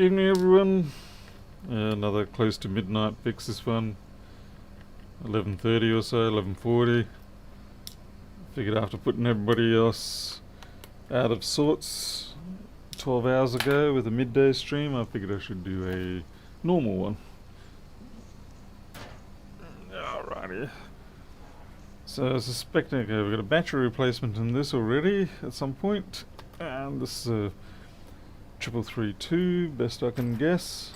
Evening everyone. Another close to midnight fix this one. 11:30 or so, 11:40. Figured after putting everybody else out of sorts 12 hours ago with a midday stream, I figured I should do a normal one. Alrighty. So I was suspecting, okay, we've got a battery replacement in this already at some point. And this is a 3332, best I can guess.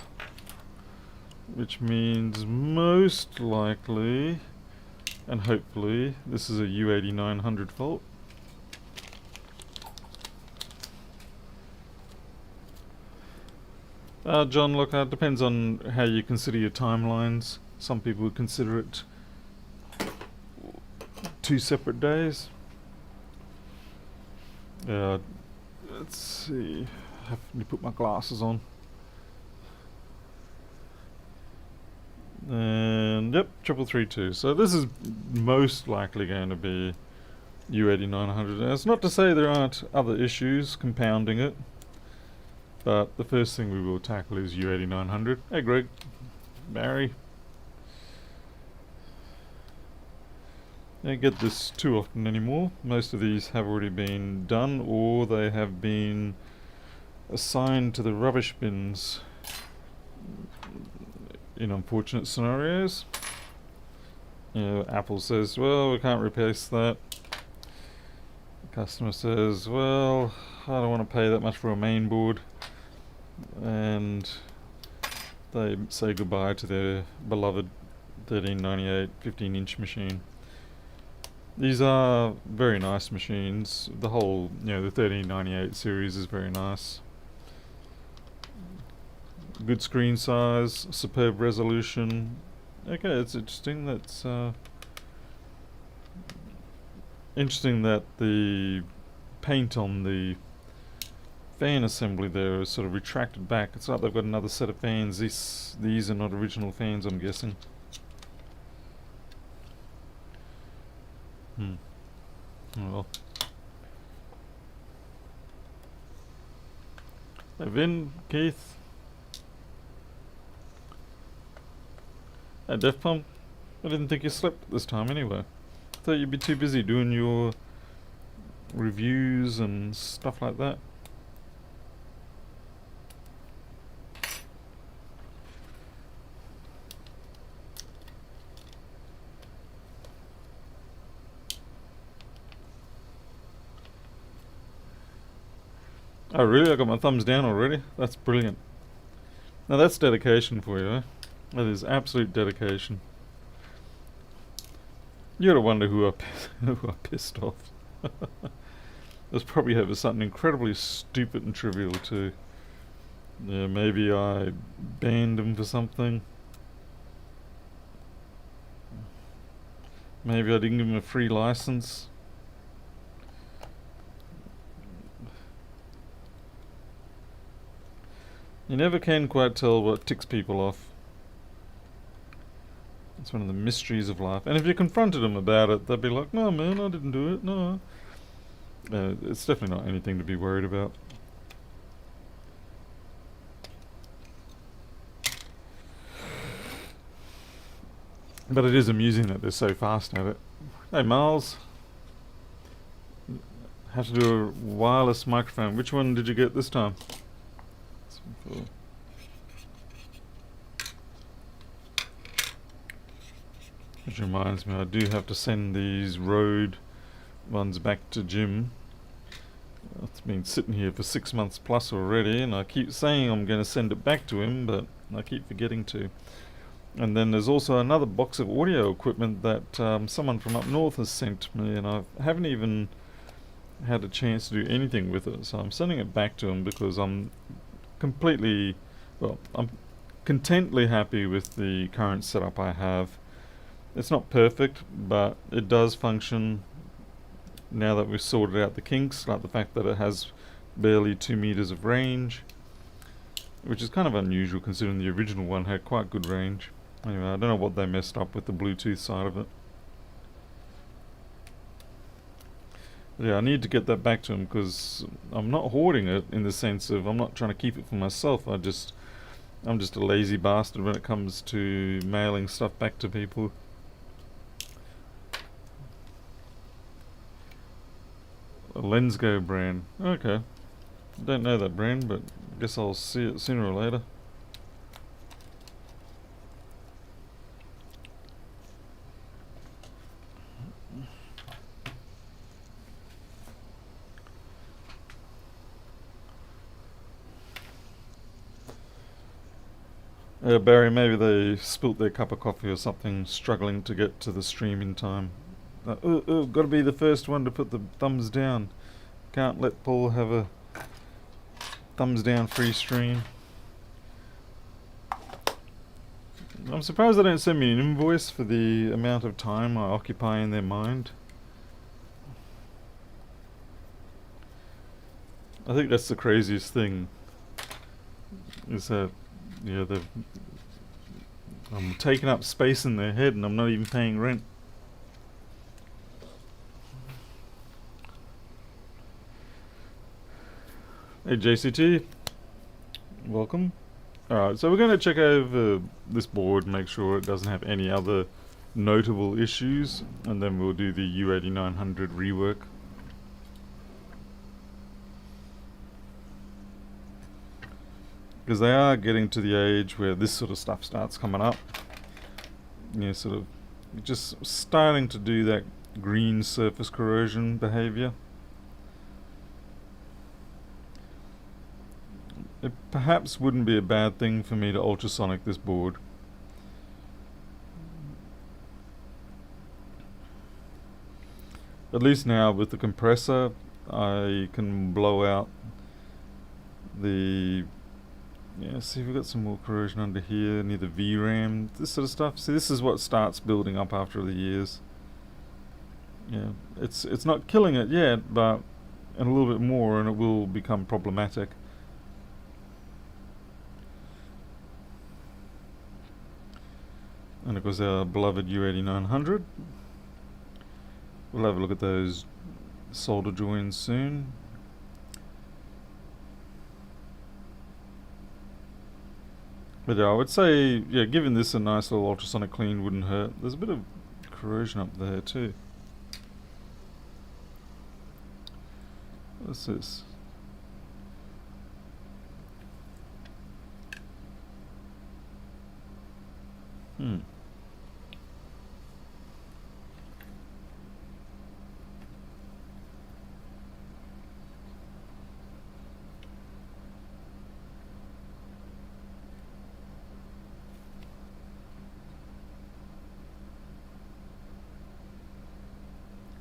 Which means most likely, and hopefully, this is a U8900 fault. John, look, it depends on how you consider your timelines. Some people would consider it 2 separate days. Let's see. I have to put my glasses on. And yep, 3332. So this is most likely going to be U8900. And it's not to say there aren't other issues compounding it, but the first thing we will tackle is U8900. Hey Greg, Barry. Don't get this too often anymore. Most of these have already been done, or they have been assigned to the rubbish bins in unfortunate scenarios. Apple says, well, we can't replace that. The customer says, well, I don't want to pay that much for a main board. And they say goodbye to their beloved 1398 15-inch machine. These are very nice machines. The whole, the 1398 series is very nice. Good screen size, superb resolution. Okay, it's interesting. That's interesting that the paint on the fan assembly there is sort of retracted back. It's like they've got another set of fans. These are not original fans, I'm guessing. Well. Hey Vin, Keith. Hey Def Pump, I didn't think you slept at this time anyway. I thought you'd be too busy doing your reviews and stuff like that. Oh really? I got my thumbs down already? That's brilliant. Now that's dedication for you, eh? That is absolute dedication. You gotta wonder who I pissed off. It was probably over something incredibly stupid and trivial too. Yeah, maybe I banned him for something. Maybe I didn't give him a free license. You never can quite tell what ticks people off. It's one of the mysteries of life. And if you confronted them about it, they'd be like, no man, I didn't do it, no. It's definitely not anything to be worried about. But it is amusing that they're so fast at it. Hey Miles. Have to do a wireless microphone. Which one did you get this time? Which reminds me, I do have to send these Rode ones back to Jim. It's been sitting here for 6 months plus already, and I keep saying I'm going to send it back to him, but I keep forgetting to. And then there's also another box of audio equipment that someone from up north has sent me, and I haven't even had a chance to do anything with it. So I'm sending it back to him because I'm I'm contently happy with the current setup I have. It's not perfect, but it does function now that we've sorted out the kinks, like the fact that it has barely 2 meters of range, which is kind of unusual considering the original one had quite good range. Anyway, I don't know what they messed up with the Bluetooth side of it. Yeah, I need to get that back to him because I'm not hoarding it in the sense of I'm not trying to keep it for myself. I'm just a lazy bastard when it comes to mailing stuff back to people. A Lensgo brand. Okay. Don't know that brand, but guess I'll see it sooner or later. Barry, maybe they spilt their cup of coffee or something, struggling to get to the stream in time. Gotta be the first one to put the thumbs down. Can't let Paul have a thumbs down free stream. I'm surprised they don't send me an invoice for the amount of time I occupy in their mind. I think that's the craziest thing. Is that, yeah, I'm taking up space in their head and I'm not even paying rent. Hey JCT, welcome. Alright, so we're going to check over this board, make sure it doesn't have any other notable issues, and then we'll do the U8900 rework. Because they are getting to the age where this sort of stuff starts coming up. Yeah, sort of just starting to do that green surface corrosion behavior. It perhaps wouldn't be a bad thing for me to ultrasonic this board. At least now with the compressor I can blow out the... Yeah, see, we've got some more corrosion under here near the VRAM, this sort of stuff. See, this is what starts building up after the years. Yeah, it's not killing it yet, but in a little bit more and it will become problematic. And of course our beloved U8900. We'll have a look at those solder joins soon. But yeah, I would say, yeah, giving this a nice little ultrasonic clean wouldn't hurt. There's a bit of corrosion up there too. What's this?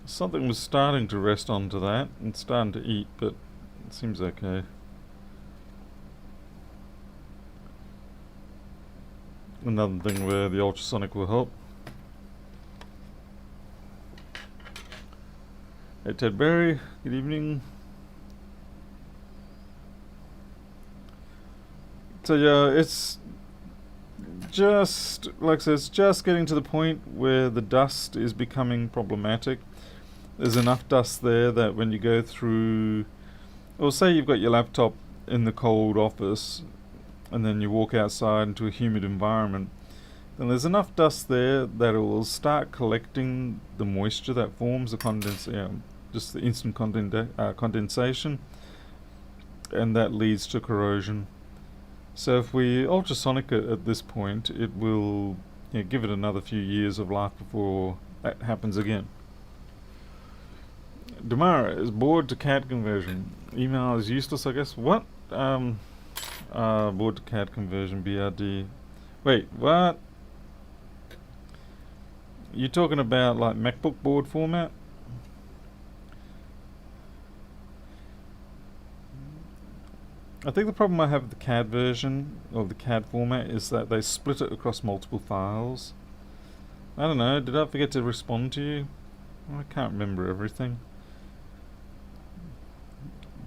Something was starting to rest onto that and starting to eat, but it seems okay. Another thing where the ultrasonic will help. Hey Ted Berry, good evening. So yeah, it's just, like I said, it's just getting to the point where the dust is becoming problematic. There's enough dust there that when you go through, or say you've got your laptop in the cold office and then you walk outside into a humid environment, then there's enough dust there that it will start collecting the moisture that forms the just the instant condensation, and that leads to corrosion. So if we ultrasonic it at this point, it will give it another few years of life before that happens again. Damara is board to CAD conversion. Email is useless, I guess. What? Board to CAD conversion, BRD. Wait, what? You talking about like MacBook board format? I think the problem I have with the CAD version, or the CAD format, is that they split it across multiple files. I don't know, did I forget to respond to you? I can't remember everything.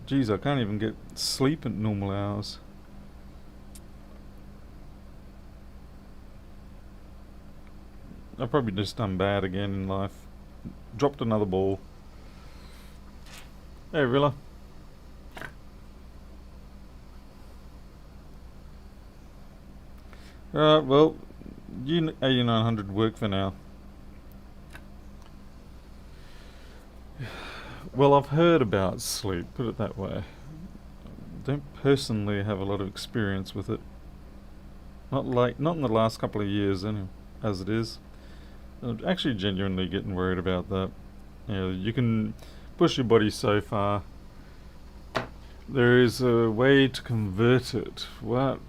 Geez, I can't even get sleep at normal hours. I've probably just done bad again in life. Dropped another ball. Hey, Rilla. Alright, well, 8900 work for now. Well, I've heard about sleep, put it that way. Don't personally have a lot of experience with it. Not in the last couple of years, anyway, as it is. I'm actually genuinely getting worried about that. You can push your body so far. There is a way to convert it. What?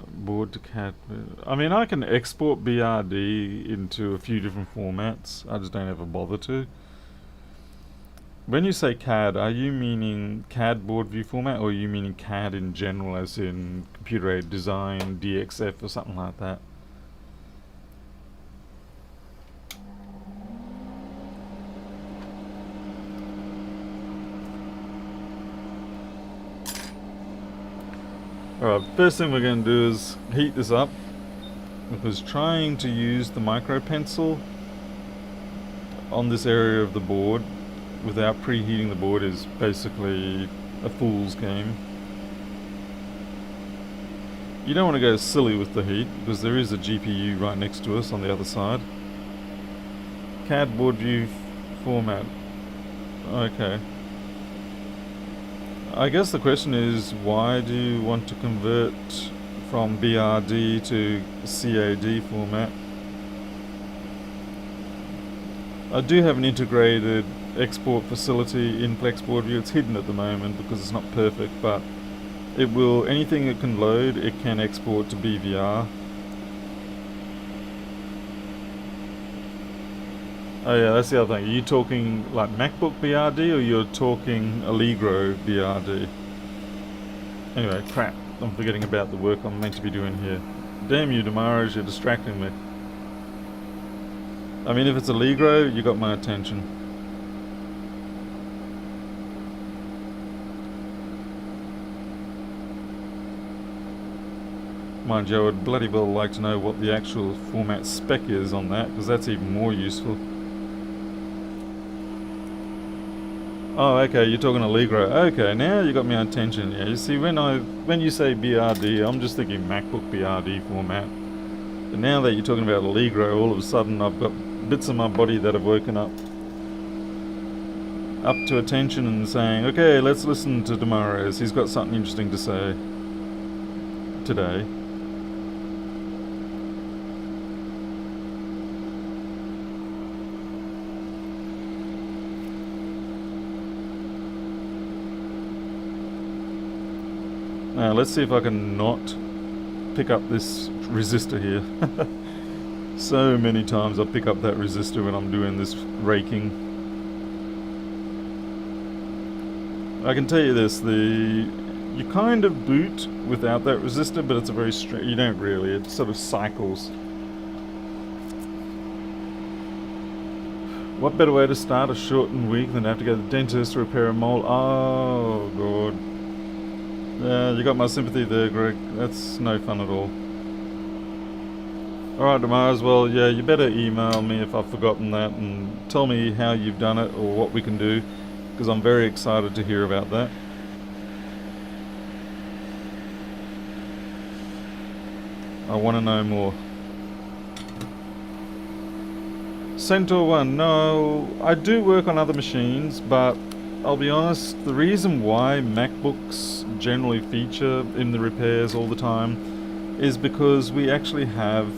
Board to CAD. I mean, I can export BRD into a few different formats. I just don't ever bother to. When you say CAD, are you meaning CAD board view format, or are you meaning CAD in general, as in computer-aided design, DXF, or something like that? Alright, first thing we're going to do is heat this up, because trying to use the micro pencil on this area of the board without preheating the board is basically a fool's game. You don't want to go silly with the heat, because there is a GPU right next to us on the other side. CAD board view format. Okay. I guess the question is, why do you want to convert from BRD to CAD format? I do have an integrated export facility in Flexboard View. It's hidden at the moment because it's not perfect, but it will, anything it can load, it can export to BVR. Oh yeah, that's the other thing. Are you talking like MacBook BRD, or you're talking Allegro BRD? Anyway, crap. I'm forgetting about the work I'm meant to be doing here. Damn you, Damaras, you're distracting me. I mean, if it's Allegro, you got my attention. Mind you, I would bloody well like to know what the actual format spec is on that, because that's even more useful. Oh, okay, you're talking Allegro. Okay, now you got my attention. Yeah, you see, when you say BRD, I'm just thinking MacBook BRD format. But now that you're talking about Allegro, all of a sudden I've got bits of my body that have woken up to attention and saying, okay, let's listen to Damares. He's got something interesting to say today. Now let's see if I can not pick up this resistor here. So many times I pick up that resistor when I'm doing this raking. I can tell you this, you kind of boot without that resistor, but it's a very you don't really, it sort of cycles. What better way to start a shortened week than to have to go to the dentist to repair a mole? Oh god. Yeah, you got my sympathy there, Greg. That's no fun at all. Alright, Damaras, well, yeah, you better email me if I've forgotten that and tell me how you've done it or what we can do, because I'm very excited to hear about that. I want to know more. Centaur 1, no, I do work on other machines, but I'll be honest, the reason why MacBooks generally feature in the repairs all the time is because we actually have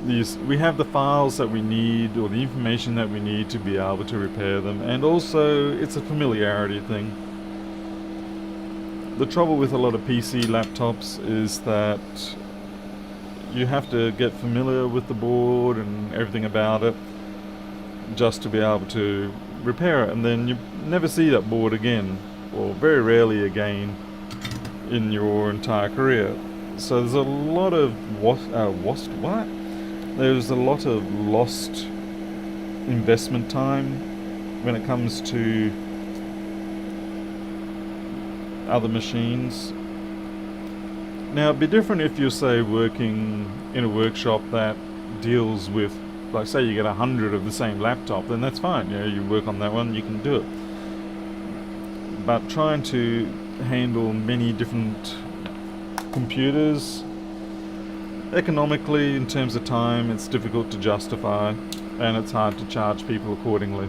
the files that we need, or the information that we need to be able to repair them, and also it's a familiarity thing. The trouble with a lot of PC laptops is that you have to get familiar with the board and everything about it just to be able to repair it, and then you never see that board again, or very rarely again in your entire career. So there's a lot of there's a lot of lost investment time when it comes to other machines. Now it'd be different if you're, say, working in a workshop that deals with like say you get 100 of the same laptop, then that's fine. You know, you work on that one, you can do it. But trying to handle many different computers, economically, in terms of time, it's difficult to justify, and it's hard to charge people accordingly.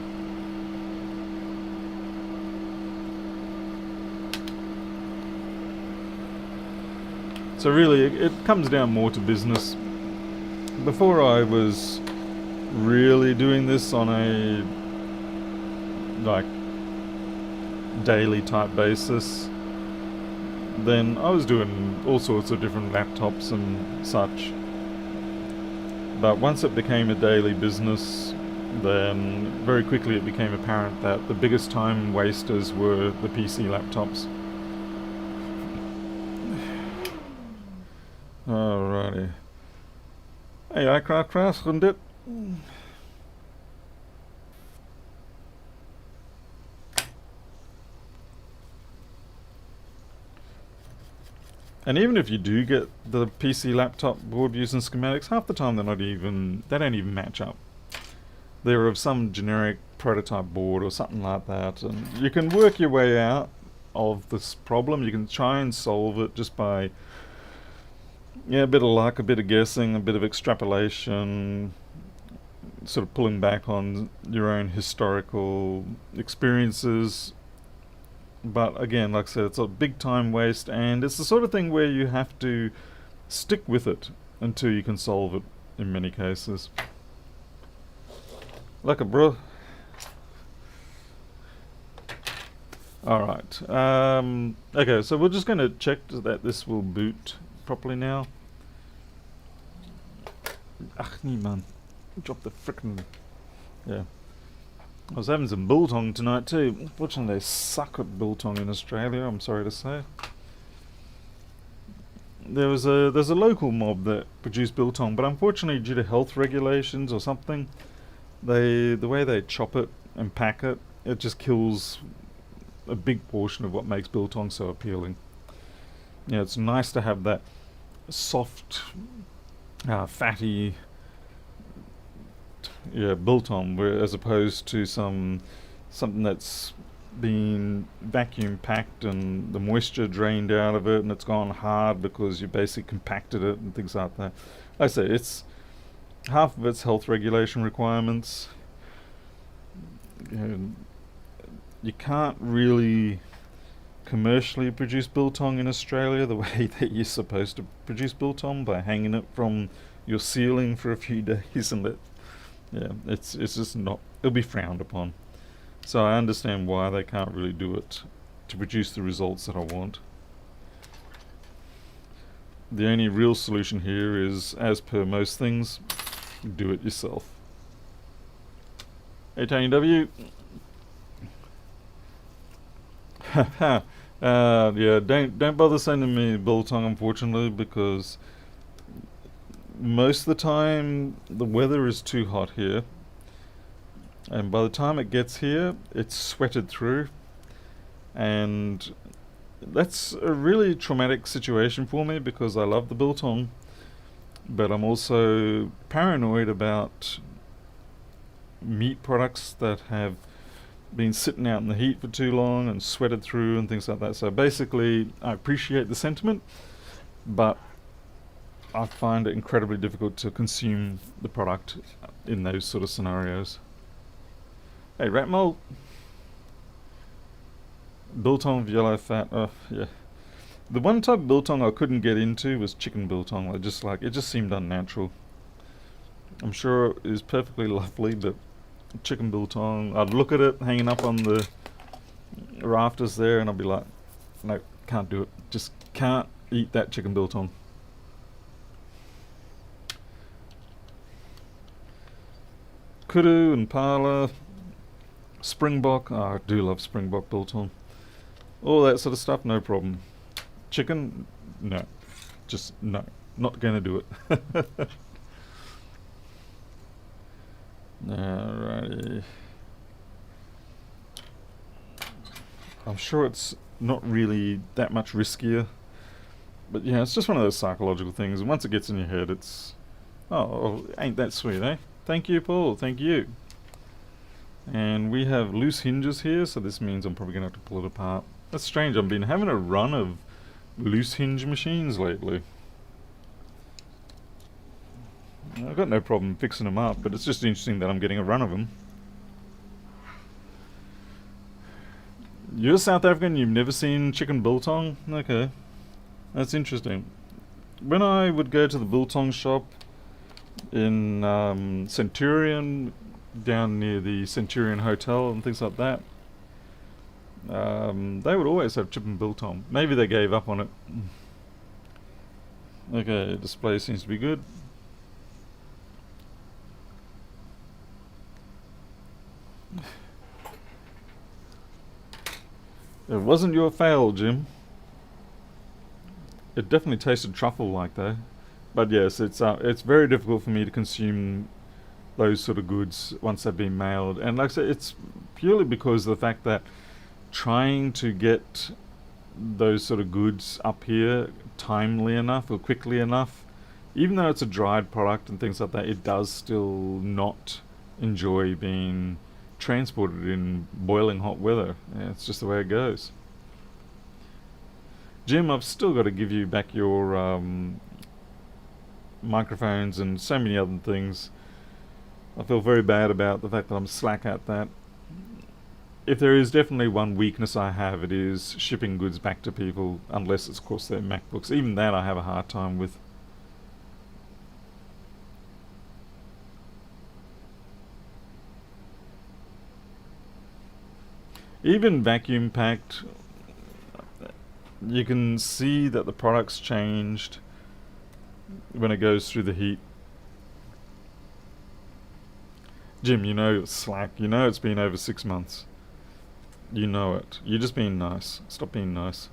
So really, it comes down more to business. Before I was really doing this on a like daily type basis, then I was doing all sorts of different laptops and such. But once it became a daily business, then very quickly it became apparent that the biggest time wasters were the PC laptops. Alrighty. Hey, I craft und it. And even if you do get the PC laptop board using schematics, half the time they don't even match up. They're of some generic prototype board or something like that, and you can work your way out of this problem. You can try and solve it just by a bit of luck, a bit of guessing, a bit of extrapolation, sort of pulling back on your own historical experiences. But again, like I said, it's a big time waste, and it's the sort of thing where you have to stick with it until you can solve it in many cases. Like a bro. Alright. Okay, so we're just going to check that this will boot properly now. Ach nee man. Drop the frickin'. Yeah. I was having some biltong tonight too. Unfortunately they suck at biltong in Australia, I'm sorry to say. There's a local mob that produce biltong, but unfortunately due to health regulations or something, the way they chop it and pack it, it just kills a big portion of what makes biltong so appealing. Yeah, it's nice to have that soft, fatty, biltong, as opposed to something that's been vacuum packed and the moisture drained out of it and it's gone hard because you basically compacted it and things like that. I say it's half of its health regulation requirements. You can't really commercially produce biltong in Australia the way that you're supposed to produce biltong, by hanging it from your ceiling for a few days and it's just not, it'll be frowned upon. So I understand why they can't really do it to produce the results that I want. The only real solution here is, as per most things, do it yourself. Hey Tony W. Yeah, don't bother sending me biltong, unfortunately, because most of the time the weather is too hot here, and by the time it gets here it's sweated through, and that's a really traumatic situation for me because I love the biltong, but I'm also paranoid about meat products that have been sitting out in the heat for too long and sweated through and things like that. So basically I appreciate the sentiment, but I find it incredibly difficult to consume the product in those sort of scenarios. Hey, rat mole. Biltong with yellow fat. Yeah. The one type of biltong I couldn't get into was chicken biltong. It just seemed unnatural. I'm sure it is perfectly lovely, but chicken biltong, I'd look at it hanging up on the rafters there and I'd be like, no, can't do it. Just can't eat that chicken biltong. Kudu and Parla, Springbok, I do love Springbok biltong. All that sort of stuff, no problem. Chicken, no. Just no. Not gonna do it. Alrighty. I'm sure it's not really that much riskier, but yeah, it's just one of those psychological things, and once it gets in your head, it's, oh, ain't that sweet, eh? Thank you, Paul. Thank you. And we have loose hinges here, so this means I'm probably going to have to pull it apart. That's strange. I've been having a run of loose hinge machines lately. I've got no problem fixing them up, but it's just interesting that I'm getting a run of them. You're South African, you've never seen chicken biltong? Okay. That's interesting. When I would go to the biltong shop in Centurion, down near the Centurion Hotel and things like that, they would always have chicken biltong. Maybe they gave up on it. Okay, display seems to be good. It wasn't your fail, Jim. It definitely tasted truffle-like though. But yes, it's very difficult for me to consume those sort of goods once they've been mailed. And like I said, it's purely because of the fact that trying to get those sort of goods up here timely enough or quickly enough, even though it's a dried product and things like that, it does still not enjoy being transported in boiling hot weather. Yeah, it's just the way it goes. Jim, I've still got to give you back your microphones and so many other things. I feel very bad about the fact that I'm slack at that. If there is definitely one weakness I have, it is shipping goods back to people, unless it's of course their MacBooks. Even that I have a hard time with. Even vacuum packed, you can see that the product's changed when it goes through the heat. Jim, you know it's slack. You know it's been over 6 months. You know it. You're just being nice. Stop being nice.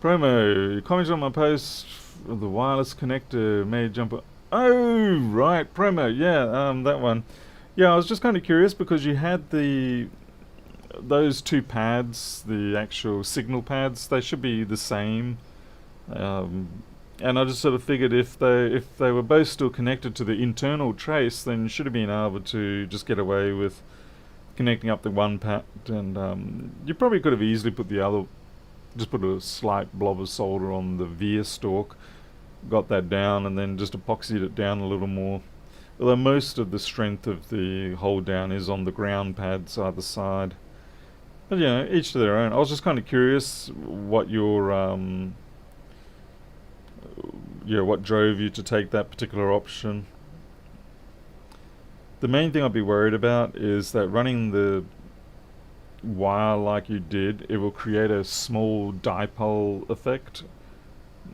Promo, you commented on my post. The wireless connector may jump. Oh, right, promo. Yeah, that one. Yeah, I was just kind of curious because you had those two pads, the actual signal pads. They should be the same. And I just sort of figured if they were both still connected to the internal trace, then you should have been able to just get away with connecting up the one pad, and you probably could have easily put the other, just put a slight blob of solder on the veer stalk, got that down, and then just epoxied it down a little more. Although most of the strength of the hold down is on the ground pads either side. But you know, each to their own. I was just kind of curious what your what drove you to take that particular option. The main thing I'd be worried about is that running the wire like you did, it will create a small dipole effect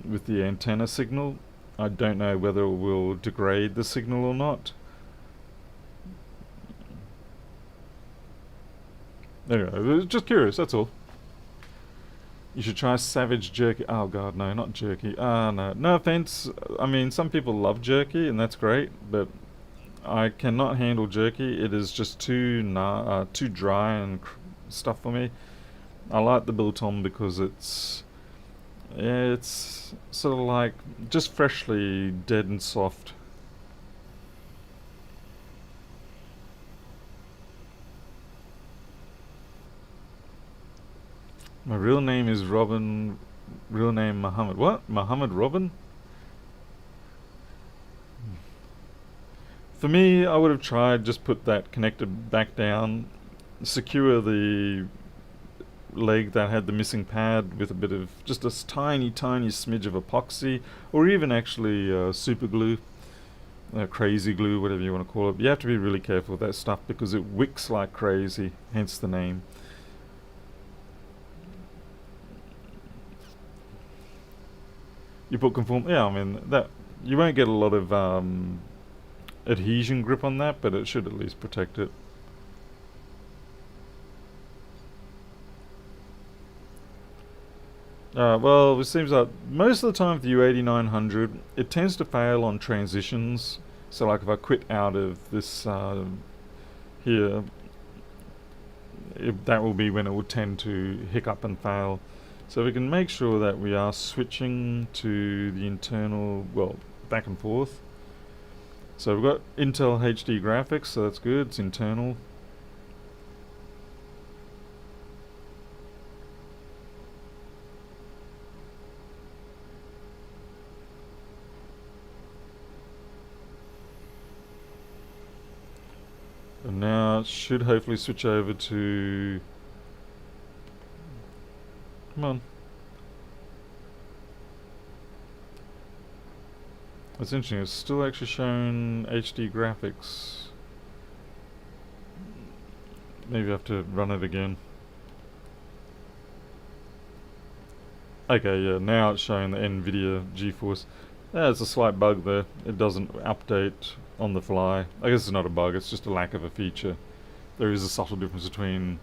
with the antenna signal. I don't know whether it will degrade the signal or not. Anyway, just curious, that's all. You should try Savage Jerky. Oh god, no, not jerky. No. No offense. I mean, some people love jerky, and that's great, but I cannot handle jerky. It is just too dry and stuff for me. I like the biltong because it's sort of like just freshly dead and soft. My real name is Robin. Real name Muhammad. What? Muhammad Robin? For me, I would have tried just put that connector back down, secure the leg that had the missing pad with a bit of just a tiny smidge of epoxy, or even actually super glue, crazy glue, whatever you want to call it. But you have to be really careful with that stuff because it wicks like crazy, hence the name. You put conform, yeah, I mean that you won't get a lot of adhesion grip on that, but it should at least protect it. Well, it seems like most of the time for the U8900, it tends to fail on transitions. So like if I quit out of this here, that will be when it will tend to hiccup and fail. So we can make sure that we are switching to the internal, well, back and forth. So we've got Intel HD graphics, so that's good, it's internal. And now it should hopefully switch over to... Come on. That's interesting, it's still actually showing HD graphics. Maybe I have to run it again. Okay, yeah, now it's showing the NVIDIA GeForce. There's a slight bug there. It doesn't update on the fly. I guess it's not a bug, it's just a lack of a feature. There is a subtle difference between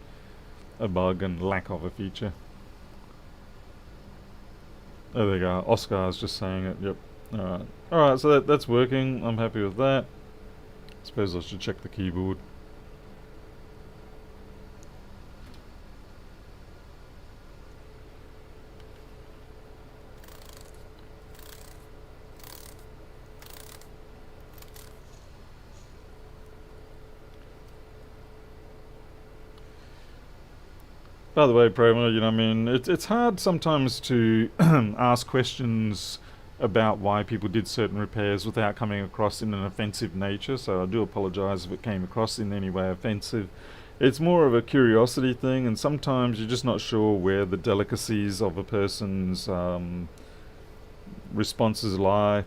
a bug and lack of a feature. Oh, there you go. Oscar's just saying it, yep. Alright. Alright, so that's working. I'm happy with that. Suppose I should check the keyboard. By the way, Prema, you know, I mean, it's hard sometimes to ask questions about why people did certain repairs without coming across in an offensive nature, so I do apologise if it came across in any way offensive. It's more of a curiosity thing, and sometimes you're just not sure where the delicacies of a person's responses lie.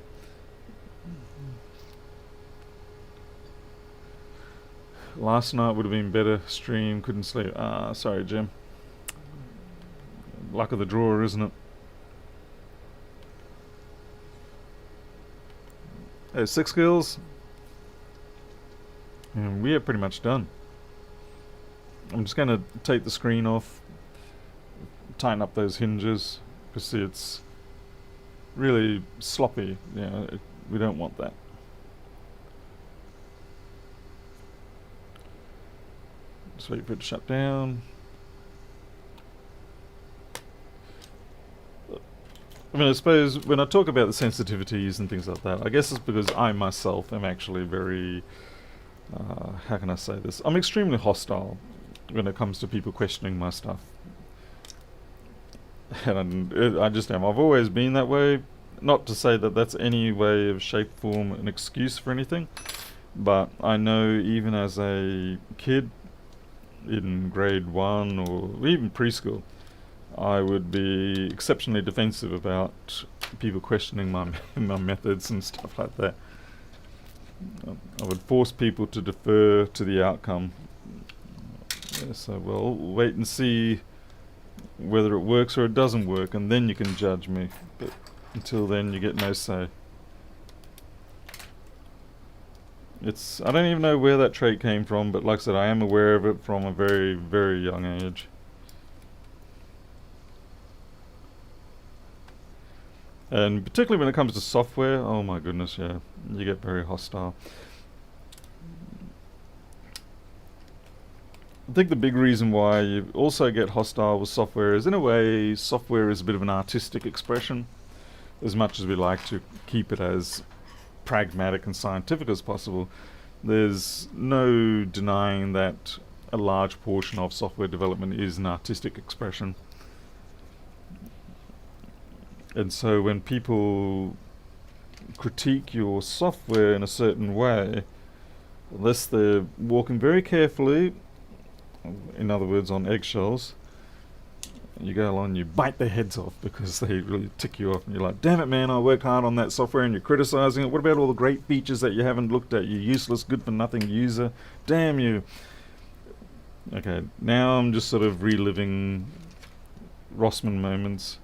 Last night would have been better stream, couldn't sleep. Sorry, Jim. Luck of the drawer, isn't it? Hey, 6 kills. And we are pretty much done. I'm just going to take the screen off, tighten up those hinges, because see, it's really sloppy. Yeah, we don't want that. Just wait for it to shut down. I mean, I suppose when I talk about the sensitivities and things like that, I guess it's because I myself am actually very, how can I say this? I'm extremely hostile when it comes to people questioning my stuff. And I just am. I've always been that way. Not to say that that's any way of shape, form, an excuse for anything. But I know even as a kid in grade 1 or even preschool, I would be exceptionally defensive about people questioning my methods and stuff like that. I would force people to defer to the outcome. Yeah, so we'll wait and see whether it works or it doesn't work, and then you can judge me. But until then, you get no say. I don't even know where that trait came from, but like I said, I am aware of it from a very, very young age. And particularly when it comes to software, oh my goodness, yeah, you get very hostile. I think the big reason why you also get hostile with software is, in a way, software is a bit of an artistic expression. As much as we like to keep it as pragmatic and scientific as possible, there's no denying that a large portion of software development is an artistic expression. And so when people critique your software in a certain way, unless they're walking very carefully, in other words on eggshells, you go along and you bite their heads off because they really tick you off, and you're like, damn it man, I worked hard on that software and you're criticizing it. What about all the great features that you haven't looked at, you useless, good for nothing user? Damn you. Okay, now I'm just sort of reliving Rossman moments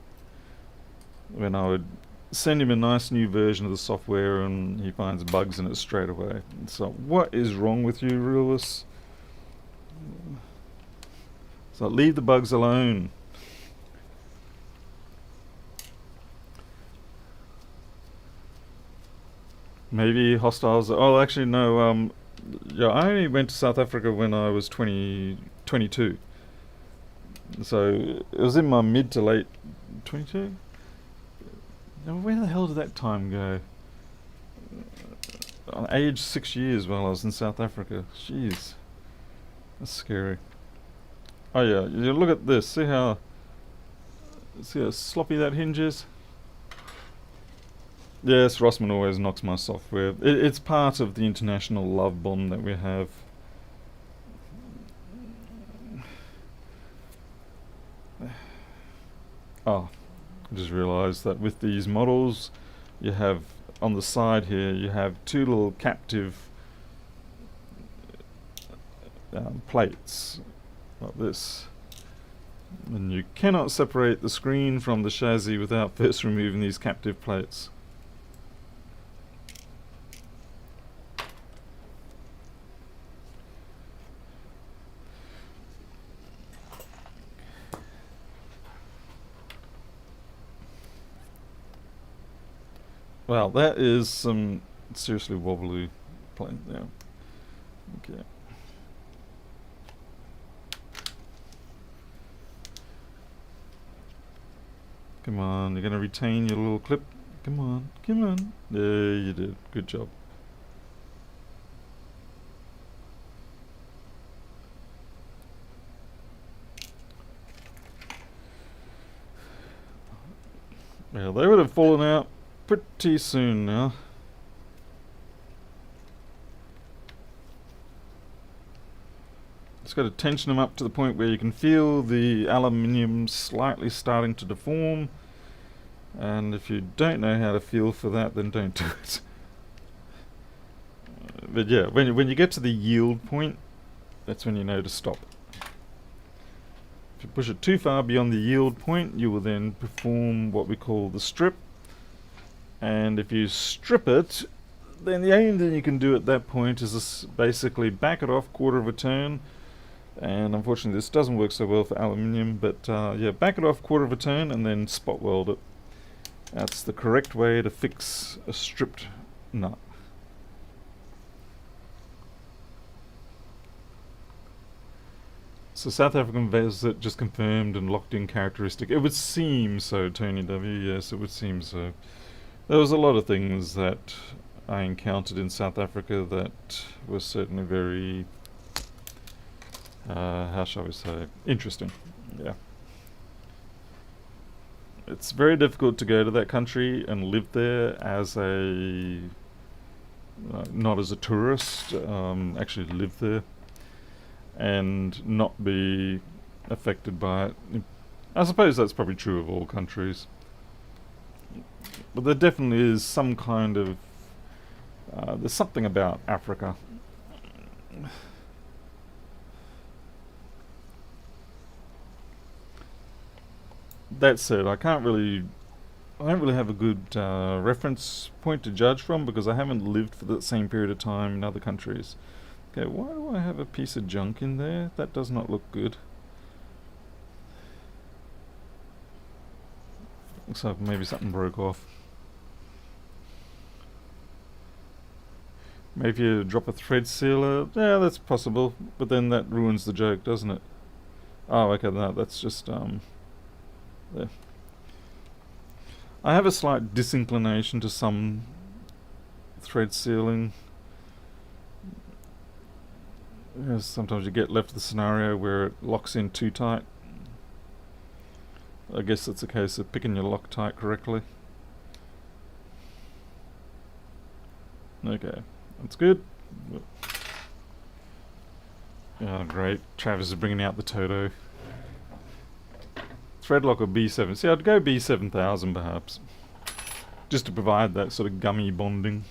when I would send him a nice new version of the software and he finds bugs in it straight away. So what is wrong with you, realists? So leave the bugs alone. Maybe hostiles. Oh, actually no. Yeah, I only went to South Africa when I was 22. So it was in my mid to late 22. Now where the hell did that time go? On age 6 years while I was in South Africa. Jeez, that's scary. Oh yeah, you look at this. See how sloppy that hinge is? Yes, Rossmann always knocks my software. It's part of the international love bond that we have. Oh, I just realised that with these models, you have on the side here, you have two little captive plates like this. And you cannot separate the screen from the chassis without first removing these captive plates. Well, that is some seriously wobbly plane there. Okay. Come on, you're going to retain your little clip. Come on, come on. There you did. Good job. Well, they would have fallen out pretty soon now. Just got to tension them up to the point where you can feel the aluminium slightly starting to deform. And if you don't know how to feel for that, then don't do it. But yeah, when you get to the yield point, that's when you know to stop. If you push it too far beyond the yield point, you will then perform what we call the strip. And if you strip it, then the only thing you can do at that point is basically back it off quarter of a turn. And unfortunately this doesn't work so well for aluminium, but yeah, back it off quarter of a turn and then spot weld it. That's the correct way to fix a stripped nut. So South African visit just confirmed and locked in characteristic. It would seem so, Tony W. Yes, it would seem so. There was a lot of things that I encountered in South Africa that were certainly very, how shall we say, interesting. Yeah. It's very difficult to go to that country and live there as a, not as a tourist, actually live there and not be affected by it. I suppose that's probably true of all countries. But there definitely is some kind of, there's something about Africa. That said, I don't really have a good reference point to judge from because I haven't lived for the same period of time in other countries. Okay, why do I have a piece of junk in there? That does not look good. Looks like maybe something broke off. Maybe if you drop a thread sealer, yeah, that's possible, but then that ruins the joke, doesn't it? Oh, okay, no, that's just, there. I have a slight disinclination to some thread sealing. Yes, sometimes you get left the scenario where it locks in too tight. I guess it's a case of picking your Loctite correctly. Okay, that's good. Oh great, Travis is bringing out the Toto. Threadlock or B7. See, I'd go B7000 perhaps. Just to provide that sort of gummy bonding.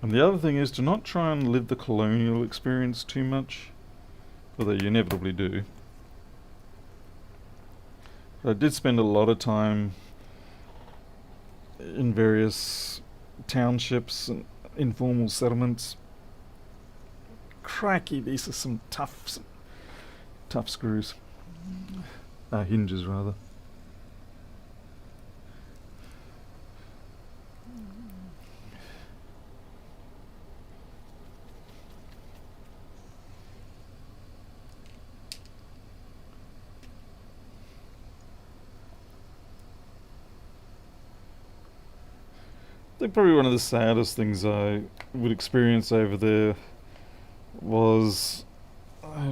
And the other thing is to not try and live the colonial experience too much, although you inevitably do. But I did spend a lot of time in various townships and informal settlements. Crikey, these are some tough screws. Hinges rather. think probably one of the saddest things I would experience over there was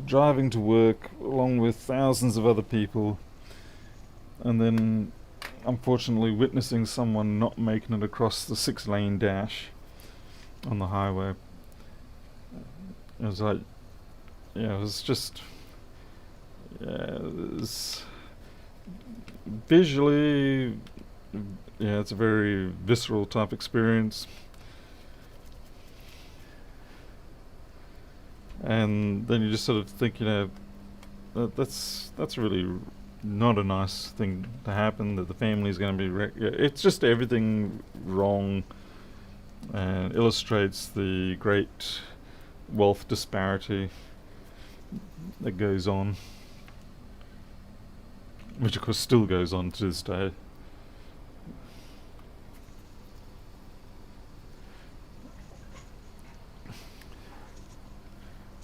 driving to work along with thousands of other people, and then unfortunately witnessing someone not making it across the 6-lane dash on the highway. It was like, yeah, it was just, yeah, it was visually, yeah, it's a very visceral type experience. And then you just sort of think, that's really not a nice thing to happen, that the family's going to be it's just everything wrong, and illustrates the great wealth disparity that goes on, which of course still goes on to this day.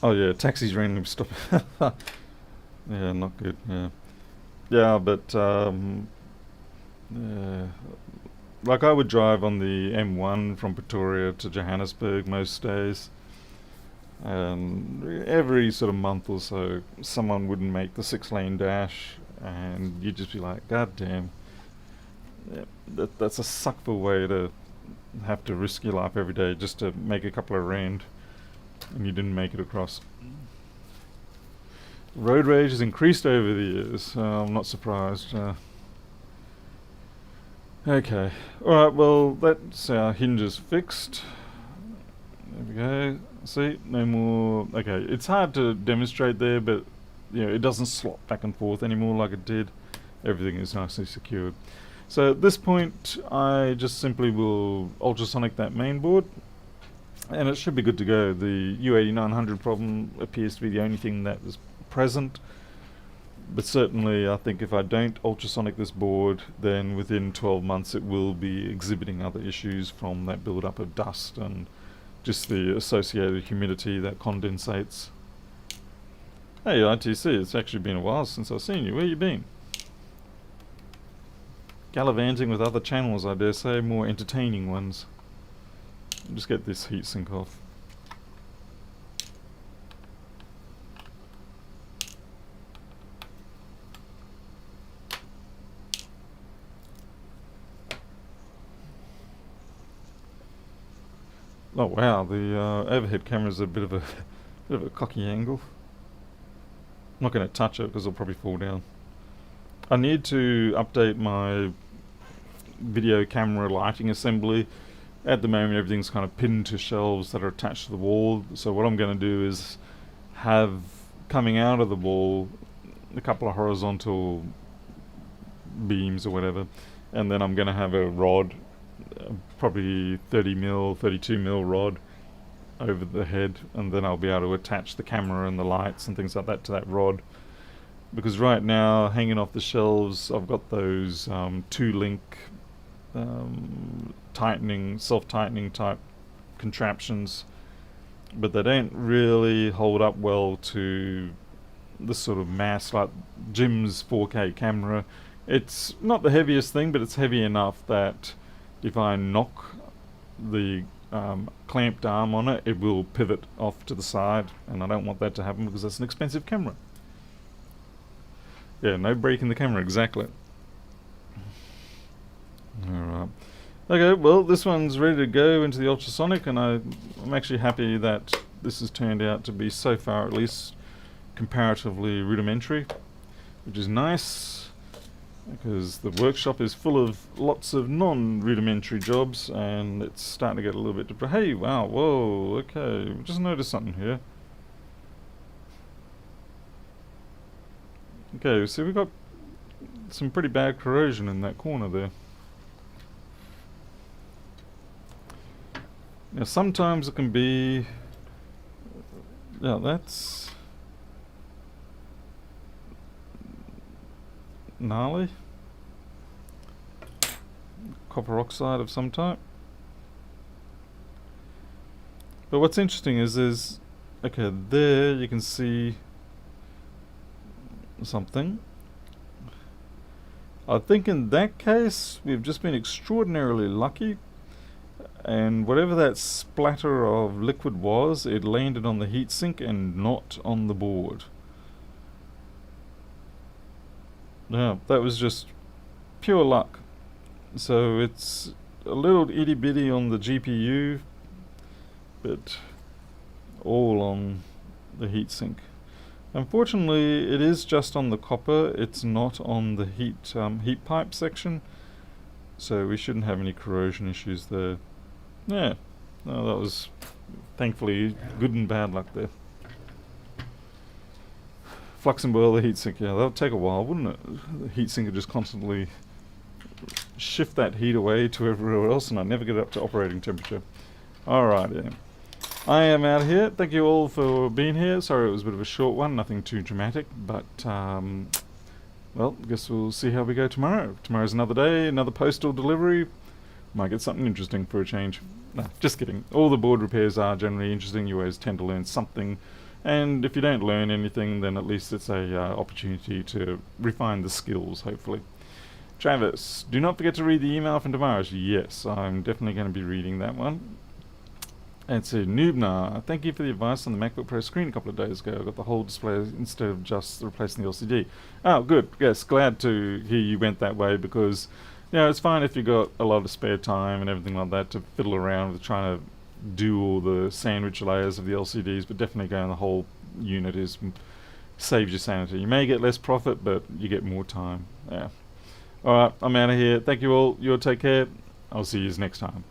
Oh yeah, taxis randomly stop. Yeah, not good. Yeah, yeah, but yeah, like I would drive on the M1 from Pretoria to Johannesburg most days, and every sort of month or so, someone wouldn't make the 6-lane dash, and you'd just be like, God damn, yeah, that's a suckful way to have to risk your life every day just to make a couple of rand, and you didn't make it across. Road rage has increased over the years. I'm not surprised. Okay. Alright, well, that's our hinges fixed. There we go. See? No more... Okay, it's hard to demonstrate there, but it doesn't slot back and forth anymore like it did. Everything is nicely secured. So at this point, I just simply will ultrasonic that main board, and it should be good to go. The U8900 problem appears to be the only thing that is present, but certainly I think if I don't ultrasonic this board, then within 12 months it will be exhibiting other issues from that build-up of dust and just the associated humidity that condensates. Hey ITC, it's actually been a while since I've seen you. Where you been? Gallivanting with other channels, I dare say, more entertaining ones. Just get this heatsink off. Oh wow, the overhead camera's a bit of a cocky angle. I'm not going to touch it because it'll probably fall down. I need to update my video camera lighting assembly. At the moment everything's kind of pinned to shelves that are attached to the wall, so what I'm going to do is have coming out of the wall a couple of horizontal beams or whatever, and then I'm going to have a rod, probably 30mm, 32mm rod over the head, and then I'll be able to attach the camera and the lights and things like that to that rod. Because right now, hanging off the shelves, I've got those 2-link self-tightening type contraptions, but they don't really hold up well to this sort of mass, like Jim's 4K camera. It's not the heaviest thing, but it's heavy enough that if I knock the clamped arm on it, it will pivot off to the side, and I don't want that to happen because that's an expensive camera. Yeah, no breaking the camera, exactly. Alright. Okay, well, this one's ready to go into the ultrasonic, and I'm actually happy that this has turned out to be, so far at least, comparatively rudimentary, which is nice, because the workshop is full of lots of non-rudimentary jobs, and it's starting to get a little bit... Hey, wow, whoa, okay, just noticed something here. Okay, so we've got some pretty bad corrosion in that corner there. Now sometimes it can be... Yeah, that's... gnarly. Copper oxide of some type. But what's interesting is there's... Okay, there you can see something. I think in that case we've just been extraordinarily lucky. and whatever that splatter of liquid was, it landed on the heatsink and not on the board. Yeah, that was just pure luck. So it's a little itty bitty on the GPU, but all on the heatsink. Unfortunately, it is just on the copper. It's not on the heat pipe section, so we shouldn't have any corrosion issues there. Yeah, no, that was thankfully good and bad luck there. Flux and boil the heatsink. Yeah, that'll take a while, wouldn't it? The heatsink would just constantly shift that heat away to everywhere else, and I'd never get it up to operating temperature. Alright, yeah. I am out of here. Thank you all for being here. Sorry it was a bit of a short one, nothing too dramatic, but well, I guess we'll see how we go tomorrow. Tomorrow's another day, another postal delivery. Might get something interesting for a change. No, just kidding. All the board repairs are generally interesting. You always tend to learn something, and if you don't learn anything, then at least it's a opportunity to refine the skills, hopefully. Travis, do not forget to read the email from tomorrow. Yes, I'm definitely going to be reading that one. And so, Noobnar, thank you for the advice on the MacBook Pro screen a couple of days ago. I got the whole display instead of just replacing the LCD. Oh, good. Yes, glad to hear you went that way, because, you know, it's fine if you've got a lot of spare time and everything like that to fiddle around with trying to do all the sandwich layers of the LCDs, but definitely going the whole unit saves you sanity. You may get less profit, but you get more time. Yeah. Alright, I'm out of here. Thank you all. You all take care. I'll see you next time.